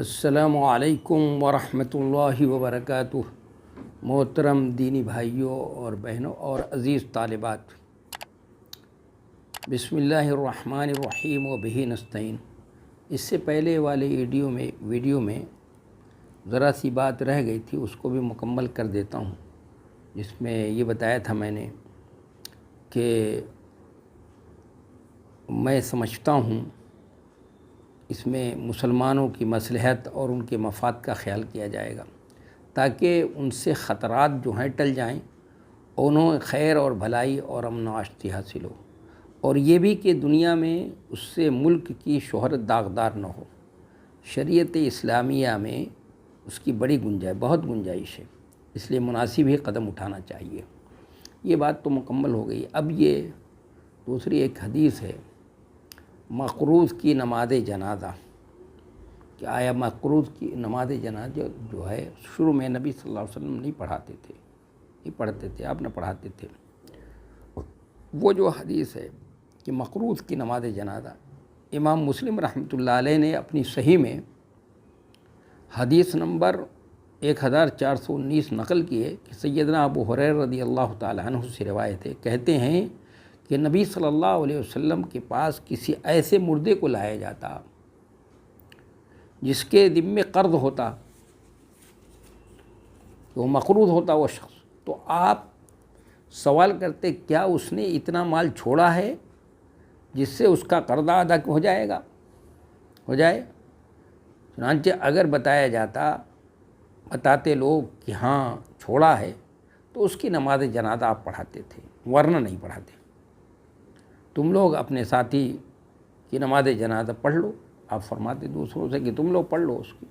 السلام علیکم ورحمۃ اللہ وبرکاتہ۔ محترم دینی بھائیوں اور بہنوں اور عزیز طالبات، بسم اللہ الرحمن الرحیم و بہ نستعین۔ اس سے پہلے والے ویڈیو میں ذرا سی بات رہ گئی تھی، اس کو بھی مکمل کر دیتا ہوں، جس میں یہ بتایا تھا میں نے کہ میں سمجھتا ہوں اس میں مسلمانوں کی مصلحت اور ان کے مفاد کا خیال کیا جائے گا، تاکہ ان سے خطرات جو ہیں ٹل جائیں، انہیں خیر اور بھلائی اور امن و آشتی حاصل ہو، اور یہ بھی کہ دنیا میں اس سے ملک کی شہرت داغدار نہ ہو۔ شریعت اسلامیہ میں اس کی بہت گنجائش ہے، اس لیے مناسب ہی قدم اٹھانا چاہیے۔ یہ بات تو مکمل ہو گئی۔ اب یہ دوسری ایک حدیث ہے، مقروض کی نماز جنازہ، کہ آیا مقروض کی نماز جنازہ جو ہے شروع میں نبی صلی اللہ علیہ وسلم نہیں پڑھتے تھے، آپ نہ پڑھاتے تھے۔ وہ جو حدیث ہے کہ مقروض کی نماز جنازہ، امام مسلم رحمۃ اللہ علیہ نے اپنی صحیح میں حدیث نمبر 1419 نقل کی ہے کہ سیدنا ابو ہریرہ رضی اللہ تعالی عنہ سے روایت ہے، کہتے ہیں کہ نبی صلی اللہ علیہ وسلم کے پاس کسی ایسے مردے کو لایا جاتا جس کے ذمے قرض ہوتا، وہ مقروض ہوتا وہ شخص، تو آپ سوال کرتے کیا اس نے اتنا مال چھوڑا ہے جس سے اس کا قرضہ ادا ہو جائے؟ چنانچہ اگر بتاتے لوگ کہ ہاں چھوڑا ہے، تو اس کی نماز جنازہ آپ پڑھاتے تھے، ورنہ نہیں پڑھاتے۔ تم لوگ اپنے ساتھی کی نماز جنازہ پڑھ لو، آپ فرماتے دوسروں سے کہ تم لوگ پڑھ لو اس کی۔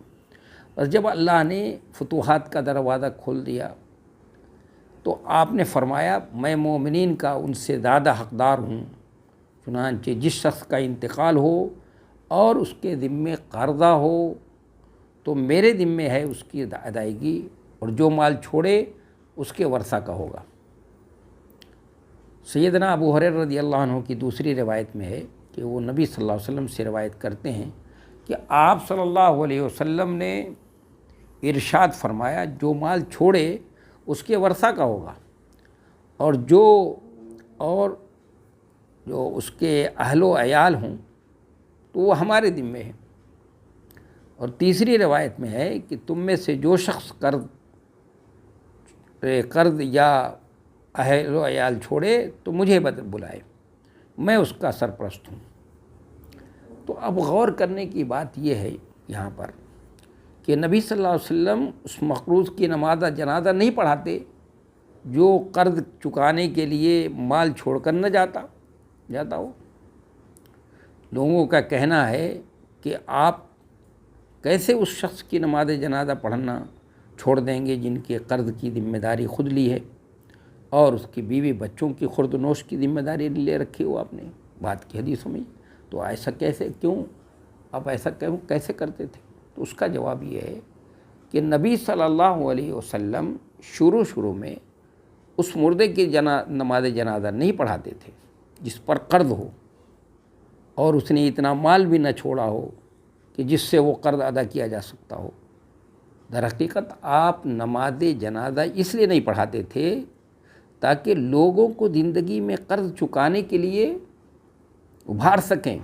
اور جب اللہ نے فتوحات کا دروازہ کھول دیا تو آپ نے فرمایا میں مومنین کا ان سے زیادہ حقدار ہوں، چنانچہ جس شخص کا انتقال ہو اور اس کے ذمے قرضہ ہو تو میرے ذمے ہے اس کی ادائیگی، اور جو مال چھوڑے اس کے ورثہ کا ہوگا۔ سیدنا ابو ہریرہ رضی اللہ عنہ کی دوسری روایت میں ہے کہ وہ نبی صلی اللہ علیہ وسلم سے روایت کرتے ہیں کہ آپ صلی اللہ علیہ وسلم نے ارشاد فرمایا جو مال چھوڑے اس کے ورثہ کا ہوگا، اور جو اس کے اہل و عیال ہوں تو وہ ہمارے ذمے ہے۔ اور تیسری روایت میں ہے کہ تم میں سے جو شخص قرض یا اہل و عیال چھوڑے تو مجھے بلائے، میں اس کا سرپرست ہوں۔ تو اب غور کرنے کی بات یہ ہے یہاں پر کہ نبی صلی اللہ علیہ وسلم اس مقروض کی نماز جنازہ نہیں پڑھاتے جو قرض چکانے کے لیے مال چھوڑ کر نہ جاتا ہو۔ لوگوں کا کہنا ہے کہ آپ کیسے اس شخص کی نماز جنازہ پڑھنا چھوڑ دیں گے جن کے قرض کی ذمہ داری خود لی ہے، اور اس کی بیوی بچوں کی خورد و نوش کی ذمہ داری لے رکھی ہو آپ نے بات کی حدیثوں میں، تو ایسا آپ کیسے کرتے تھے؟ تو اس کا جواب یہ ہے کہ نبی صلی اللہ علیہ وسلم شروع میں اس مردے کی نماز جنازہ نہیں پڑھاتے تھے جس پر قرض ہو اور اس نے اتنا مال بھی نہ چھوڑا ہو کہ جس سے وہ قرض ادا کیا جا سکتا ہو۔ در حقیقت آپ نماز جنازہ اس لیے نہیں پڑھاتے تھے تاکہ لوگوں کو زندگی میں قرض چکانے کے لیے ابھار سکیں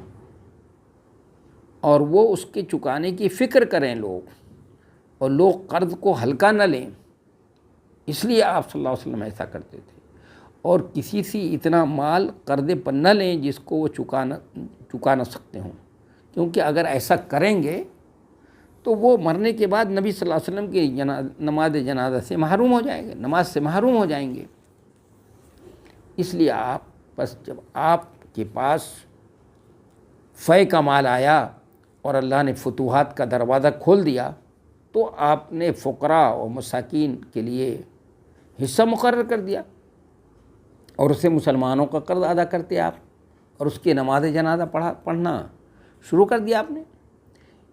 اور وہ اس کے چکانے کی فکر کریں اور لوگ قرض کو ہلکا نہ لیں، اس لیے آپ صلی اللہ علیہ وسلم ایسا کرتے تھے، اور کسی سے اتنا مال قرضے پر نہ لیں جس کو وہ چکا نہ سکتے ہوں، کیونکہ اگر ایسا کریں گے تو وہ مرنے کے بعد نبی صلی اللہ علیہ وسلم کی نماز جنازہ سے محروم ہو جائیں گے، نماز سے محروم ہو جائیں گے۔ اس لیے جب آپ کے پاس فے کا مال آیا اور اللہ نے فتوحات کا دروازہ کھول دیا تو آپ نے فقراء اور مساکین کے لیے حصہ مقرر کر دیا، اور اسے مسلمانوں کا قرض ادا کرتے آپ، اور اس کی نماز جنازہ پڑھنا شروع کر دیا آپ نے۔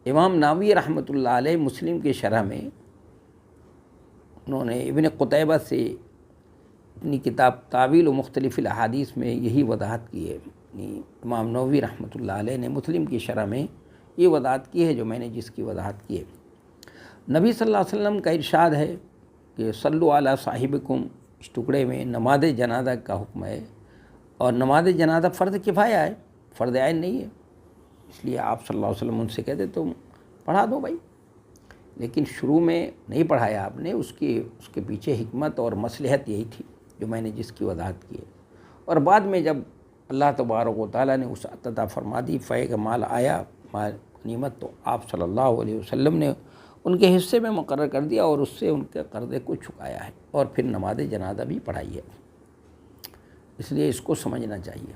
امام نووی رحمۃ اللہ علیہ مسلم کی شرح میں انہوں نے ابن قتیبہ سے اپنی کتاب تاویل و مختلف الاحادیث میں یہی وضاحت کی ہے۔ امام نووی رحمۃ اللہ علیہ نے مسلم کی شرح میں یہ وضاحت کی ہے جو میں نے جس کی وضاحت کی ہے۔ نبی صلی اللہ علیہ وسلم کا ارشاد ہے کہ صلو علی صاحبکم، اس ٹکڑے میں نماز جنازہ کا حکم ہے، اور نماز جنازہ فرض کفایہ ہے، فرض عین نہیں ہے، اس لیے آپ صلی اللہ علیہ وسلم ان سے کہتے تم پڑھا دو بھائی، لیکن شروع میں نہیں پڑھایا آپ نے، اس کے پیچھے حکمت اور مصلحت یہی تھی جو میں نے جس کی وضاحت کی ہے۔ اور بعد میں جب اللہ تبارک و تعالیٰ نے اس عطا فرما دی، فے کا مال آیا، مال غنیمت، تو آپ صلی اللہ علیہ وسلم نے ان کے حصے میں مقرر کر دیا اور اس سے ان کے قرضے کو چکایا ہے، اور پھر نماز جنازہ بھی پڑھائی ہے۔ اس لیے اس کو سمجھنا چاہیے۔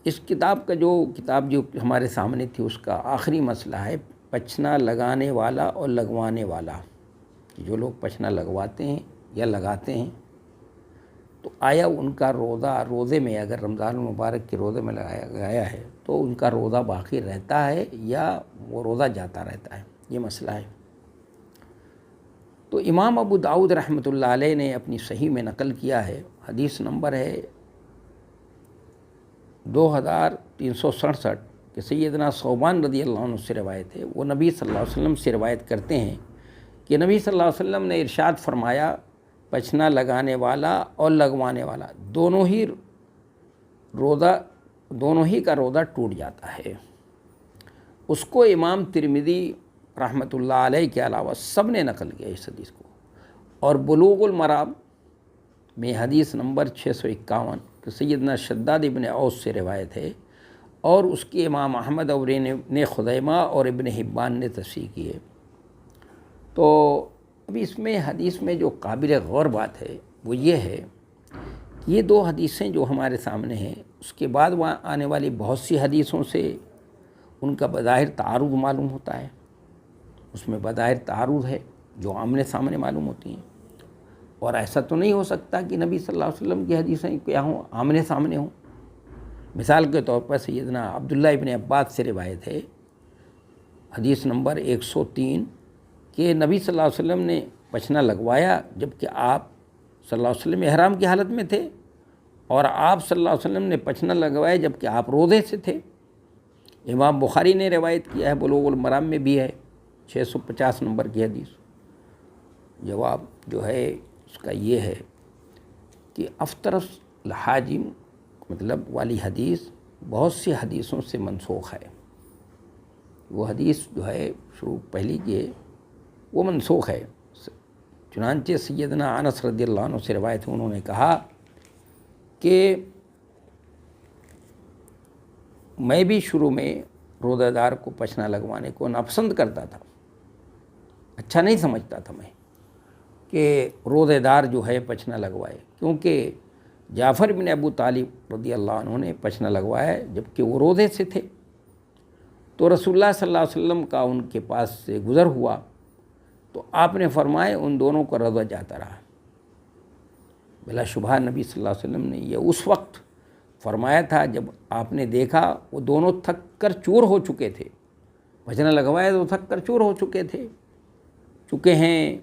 اس کتاب جو ہمارے سامنے تھی، اس کا آخری مسئلہ ہے پچھنا لگانے والا اور لگوانے والا۔ جو لوگ پچھنا لگواتے ہیں یا لگاتے ہیں تو آیا ان کا روزے میں، اگر رمضان المبارک کے روزے میں لگایا گیا ہے تو ان کا روزہ باقی رہتا ہے یا وہ روزہ جاتا رہتا ہے، یہ مسئلہ ہے۔ تو امام ابو داؤد رحمۃ اللہ علیہ نے اپنی صحیح میں نقل کیا ہے، حدیث نمبر ہے 2367 کہ سیدنا ثوبان رضی اللہ عنہ سے روایت ہے، وہ نبی صلی اللہ علیہ وسلم سے روایت کرتے ہیں کہ نبی صلی اللہ علیہ وسلم نے ارشاد فرمایا، پچھنا لگانے والا اور لگوانے والا دونوں ہی کا روزہ ٹوٹ جاتا ہے۔ اس کو امام ترمذی رحمۃ اللہ علیہ کے علاوہ سب نے نقل کیا اس حدیث کو، اور بلوغ المرام میں حدیث نمبر 651 کہ سیدنا شداد ابن اوس سے روایت ہے، اور اس کی امام احمد اور ابن خزیمہ اور ابن حبان نے تصحیح کی ہے۔ تو ابھی اس میں حدیث میں جو قابل غور بات ہے وہ یہ ہے کہ یہ دو حدیثیں جو ہمارے سامنے ہیں، اس کے بعد وہاں آنے والی بہت سی حدیثوں سے ان کا بظاہر تعارض معلوم ہوتا ہے، اس میں بظاہر تعارض ہے جو آمنے سامنے معلوم ہوتی ہیں، اور ایسا تو نہیں ہو سکتا کہ نبی صلی اللہ علیہ وسلم کی حدیثیں کیا ہوں، آمنے سامنے ہوں۔ مثال کے طور پر سیدنا عبداللہ ابن عباس سے روایت ہے، حدیث نمبر 103 کہ نبی صلی اللہ علیہ وسلم نے پچھنا لگوایا جبکہ آپ صلی اللہ علیہ وسلم احرام کی حالت میں تھے، اور آپ صلی اللہ علیہ وسلم نے پچھنا لگوایا جبکہ آپ روزے سے تھے۔ امام بخاری نے روایت کیا ہے، بلوغ المرام میں بھی ہے 650 نمبر کی حدیث۔ جواب جو ہے اس کا یہ ہے کہ افطرس الحاجم مطلب والی حدیث بہت سی حدیثوں سے منسوخ ہے، وہ حدیث جو ہے شروع پہلی کی ہے وہ منسوخ ہے۔ چنانچہ سیدنا انس رضی اللہ عنہ سے روایت ہے، انہوں نے کہا کہ میں بھی شروع میں روزہ دار کو پچھنا لگوانے کو ناپسند کرتا تھا، اچھا نہیں سمجھتا تھا میں کہ روزہ دار جو ہے پچھنا لگوائے، کیونکہ جعفر بن ابو طالب رضی اللہ عنہ نے پچھنا لگوایا جبکہ وہ روزے سے تھے، تو رسول اللہ صلی اللہ علیہ وسلم کا ان کے پاس سے گزر ہوا تو آپ نے فرمایا ان دونوں کا روزہ جاتا رہا۔ بلا شبہ نبی صلی اللہ علیہ وسلم نے یہ اس وقت فرمایا تھا جب آپ نے دیکھا وہ دونوں تھک کر چور ہو چکے تھے، پچھنا لگوایا تو تھک کر چور ہو چکے ہیں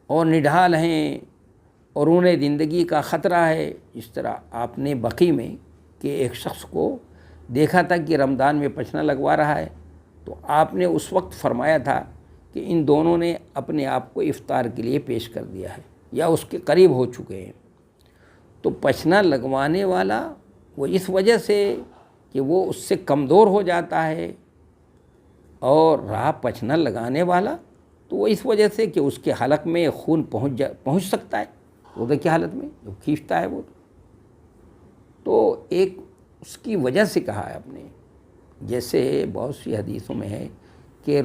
اور نڈھال ہیں اور انہیں زندگی کا خطرہ ہے۔ اس طرح آپ نے بقی میں کہ ایک شخص کو دیکھا تھا کہ رمضان میں پچھنا لگوا رہا ہے، تو آپ نے اس وقت فرمایا تھا کہ ان دونوں نے اپنے آپ کو افطار کے لیے پیش کر دیا ہے یا اس کے قریب ہو چکے ہیں۔ تو پچھنا لگوانے والا وہ اس وجہ سے کہ وہ اس سے کمزور ہو جاتا ہے، اور رہا پچھنا لگانے والا تو وہ اس وجہ سے کہ اس کے حلق میں خون پہنچ سکتا ہے روزے کی حالت میں، جو کھینچتا ہے وہ تو ایک اس کی وجہ سے کہا ہے آپ نے۔ جیسے بہت سی حدیثوں میں ہے کہ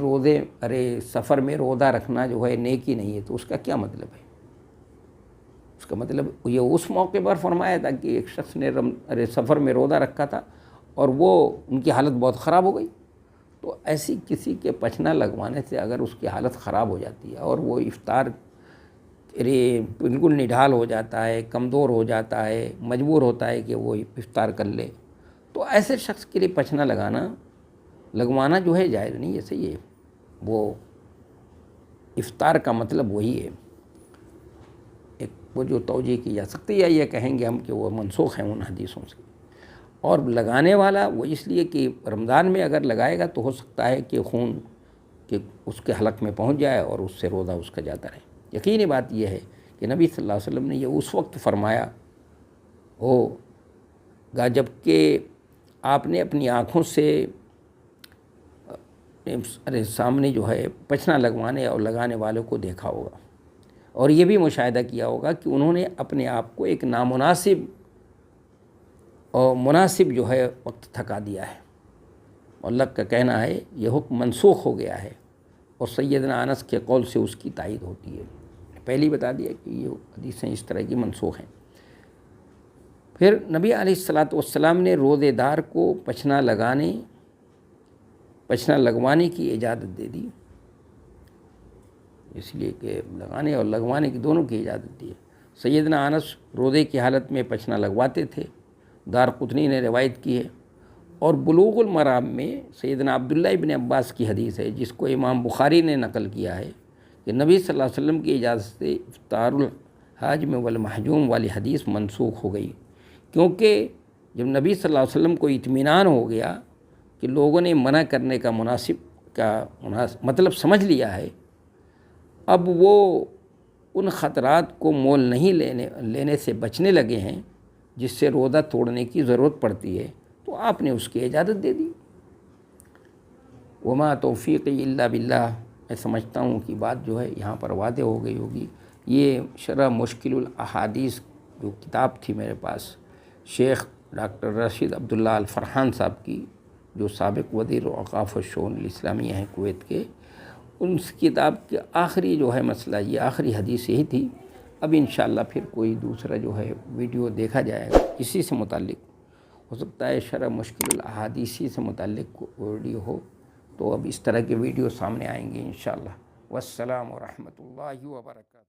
سفر میں روزہ رکھنا جو ہے نیکی نہیں ہے، تو اس کا کیا مطلب ہے؟ اس کا مطلب یہ اس موقع پر فرمایا تھا کہ ایک شخص نے سفر میں روزہ رکھا تھا اور وہ ان کی حالت بہت خراب ہو گئی، تو ایسی کسی کے پچھنا لگوانے سے اگر اس کی حالت خراب ہو جاتی ہے اور وہ افطار بالکل نڈھال ہو جاتا ہے، کمزور ہو جاتا ہے، مجبور ہوتا ہے کہ وہ افطار کر لے، تو ایسے شخص کے لیے پچھنا لگوانا جو ہے جائز نہیں ہے، صحیح ہے۔ وہ افطار کا مطلب وہی ہے، ایک وہ جو توجیہ کی جا سکتی ہے، یہ کہیں گے ہم کہ وہ منسوخ ہیں ان حدیثوں سے۔ اور لگانے والا وہ اس لیے کہ رمضان میں اگر لگائے گا تو ہو سکتا ہے کہ خون کہ اس کے حلق میں پہنچ جائے اور اس سے روزہ اس کا جاتا رہے۔ یقینی بات یہ ہے کہ نبی صلی اللہ علیہ وسلم نے یہ اس وقت فرمایا ہوگا جب کہ آپ نے اپنی آنکھوں سے سامنے جو ہے پچھنا لگوانے اور لگانے والوں کو دیکھا ہوگا، اور یہ بھی مشاہدہ کیا ہوگا کہ انہوں نے اپنے آپ کو ایک نامناسب اور مناسب جو ہے وقت تھکا دیا ہے، اور اللہ کا کہنا ہے یہ حکم منسوخ ہو گیا ہے، اور سیدنا انس کے قول سے اس کی تائید ہوتی ہے۔ پہلے ہی بتا دیا کہ یہ حدیثیں اس طرح کی منسوخ ہیں۔ پھر نبی علیہ الصلاۃ والسلام نے روزے دار کو پچھنا لگوانے کی اجازت دے دی، اس لیے کہ لگانے اور لگوانے کی دونوں کی اجازت دی ہے۔ سیدنا انس روزے کی حالت میں پچھنا لگواتے تھے، دارقطنی نے روایت کی ہے، اور بلوغ المرام میں سیدنا عبداللہ ابن عباس کی حدیث ہے جس کو امام بخاری نے نقل کیا ہے کہ نبی صلی اللہ علیہ وسلم کی اجازت سے افطار الحاجم والمحجوم والی حدیث منسوخ ہو گئی، کیونکہ جب نبی صلی اللہ علیہ وسلم کو اطمینان ہو گیا کہ لوگوں نے منع کرنے کا مطلب سمجھ لیا ہے، اب وہ ان خطرات کو مول نہیں لینے سے بچنے لگے ہیں جس سے روزہ توڑنے کی ضرورت پڑتی ہے، تو آپ نے اس کی اجازت دے دی۔ وما توفیقی الا باللہ، میں سمجھتا ہوں کہ بات جو ہے یہاں پر واضح ہو گئی ہوگی۔ یہ شرح مشکل الاحادیث جو کتاب تھی میرے پاس شیخ ڈاکٹر رشید عبداللہ الفرحان صاحب کی، جو سابق وزیر اوقاف و شؤون الاسلامیہ ہیں کویت کے، ان کتاب کے آخری جو ہے مسئلہ یہ آخری حدیث یہی تھی۔ اب انشاءاللہ پھر کوئی دوسرا جو ہے ویڈیو دیکھا جائے گا اسی سے متعلق، ہو سکتا ہے شرح مشکل الاحادیث سے متعلق ویڈیو ہو، تو اب اس طرح کے ویڈیو سامنے آئیں گے انشاءاللہ۔ والسلام ورحمۃ اللہ وبرکاتہ۔